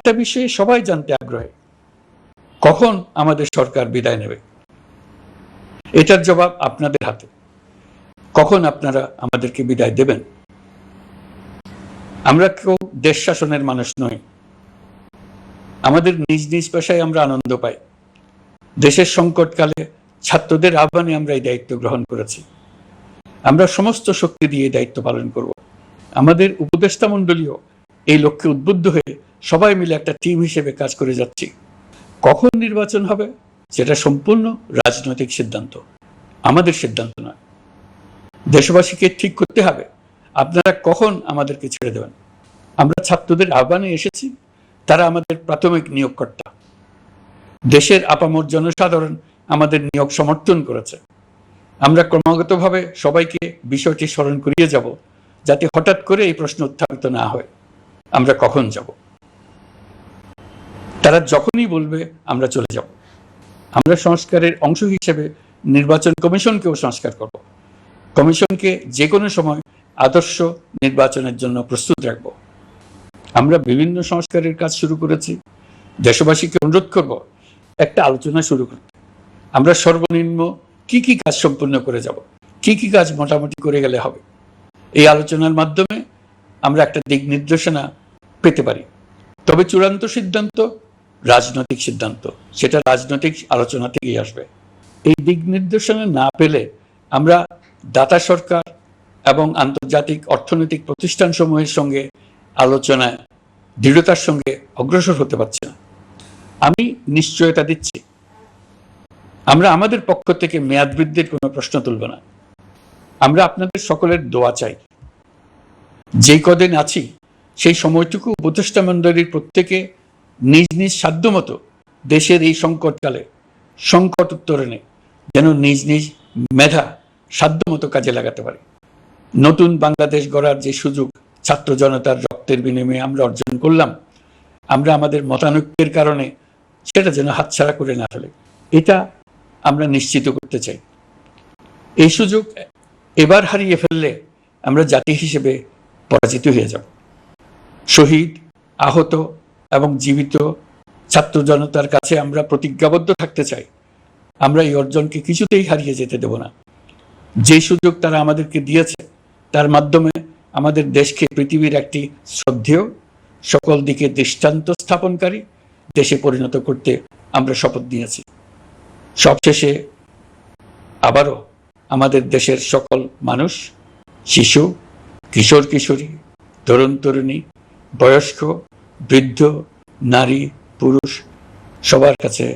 একটা বিষয়ে সবাই জানতে আগ্রহী, কখন আমাদের সরকার বিদায় নেবে। এটার জবাব আপনাদের হাতে। কখন আপনারা আমাদেরকে বিদায় দেবেন? আমরা কেউ দেশ শাসনের মানুষ নই। আমাদের নিজ নিজ পেশায় আমরা আনন্দ পাই। দেশের সংকটকালে ছাত্রদের আহ্বানে আমরা এই দায়িত্ব গ্রহণ করেছি। আমরা সমস্ত শক্তি দিয়ে দায়িত্ব পালন করব। আমাদের উপদেষ্টা মণ্ডলীও এই লক্ষ্যে উদ্বুদ্ধ হয়ে সবাই মিলে একটা টিম হিসেবে কাজ করে যাচ্ছি। কখন নির্বাচন হবে সেটা সম্পূর্ণ রাজনৈতিক সিদ্ধান্ত, আমাদের সিদ্ধান্ত নয়। দেশবাসীকে ঠিক করতে হবে আপনারা কখন আমাদেরকে ছেড়ে দেবেন। আমরা ছাত্রদের আহ্বানে এসেছি, তারা আমাদের প্রাথমিক নিয়োগকর্তা। দেশের আপামর জনসাধারণ আমাদের নিয়োগ সমর্থন করেছে। আমরা ক্রমাগতভাবে সবাইকে বিষয়টি স্মরণ করিয়ে যাব, যাতে হঠাৎ করে এই প্রশ্ন উত্থাপিত না হয় আমরা কখন যাব। তারা যখনই বলবে আমরা চলে যাব। আমরা সংস্কারের অংশ হিসেবে নির্বাচন কমিশনকেও সংস্কার করব। কমিশনকে যে কোনো সময় আদর্শ নির্বাচনের জন্য প্রস্তুত রাখব। আমরা বিভিন্ন সংস্কারের কাজ শুরু করেছি। দেশবাসীকে অনুরোধ করব একটা আলোচনা শুরু করতে। আমরা সর্বনিম্ন কি কি কাজ সম্পূর্ণ করে যাব, কি কি কাজ মোটামুটি করে গেলে হবে। এই আলোচনার মাধ্যমে আমরা একটা দিক নির্দেশনা পেতে পারি। তবে চূড়ান্ত সিদ্ধান্ত রাজনৈতিক সিদ্ধান্ত, সেটা রাজনৈতিক আলোচনা থেকেই আসবে। এই দিক নির্দেশনা না পেলে আমরা দাতা সরকার এবং আন্তর্জাতিক অর্থনৈতিক প্রতিষ্ঠানসমূহের সঙ্গে আলোচনায় দৃঢ়তার সঙ্গে অগ্রসর হতে পারছি না। আমি নিশ্চয়তা দিচ্ছি, আমরা আমাদের পক্ষ থেকে মেয়াদ বৃদ্ধির কোনো প্রশ্ন তুলব না। আমরা আপনাদের সকলের দোয়া চাই। যেই কদিন আছি সেই সময়টুকু উপদেষ্টা মণ্ডলীর প্রত্যেকে নিজ নিজ সাধ্যমতো দেশের এই সংকটকালে সংকট উত্তরণে যেন নিজ নিজ মেধা সাধ্যমতো কাজে লাগাতে পারে। নতুন বাংলাদেশ গড়ার যে সুযোগ ছাত্র জনতার রক্তের বিনিময়ে আমরা অর্জন করলাম, আমরা আমাদের মতানৈক্যের কারণে সেটা যেন হাতছাড়া করে না ফেলে, এটা আমরা নিশ্চিত করতে চাই। এই সুযোগ এবার হারিয়ে ফেললে আমরা জাতি হিসেবে পরাজিত হয়ে যাব। শহীদ, আহত এবং জীবিত ছাত্র জনতার কাছে আমরা প্রতিজ্ঞাবদ্ধ থাকতে চাই। আমরা এই অর্জনকে কিছুতেই হারিয়ে যেতে দেব না। যে সুযোগ তারা আমাদেরকে দিয়েছে তার মাধ্যমে আমাদের দেশকে পৃথিবীর একটি শ্রদ্ধেয়, সকল দিকে দৃষ্টান্ত স্থাপনকারী দেশে পরিণত করতে আমরা শপথ নিয়েছি। সবশেষে আবারও আমাদের দেশের সকল মানুষ, শিশু, কিশোর কিশোরী, তরুণ তরুণী, বয়স্ক, বৃদ্ধ, নারী, পুরুষ সবার কাছে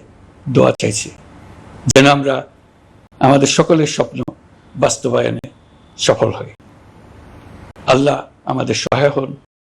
দোয়া চাইছি যেন আমরা আমাদের সকলের স্বপ্ন বাস্তবায়নে সফল হই। আল্লাহ আমাদের সহায় হন।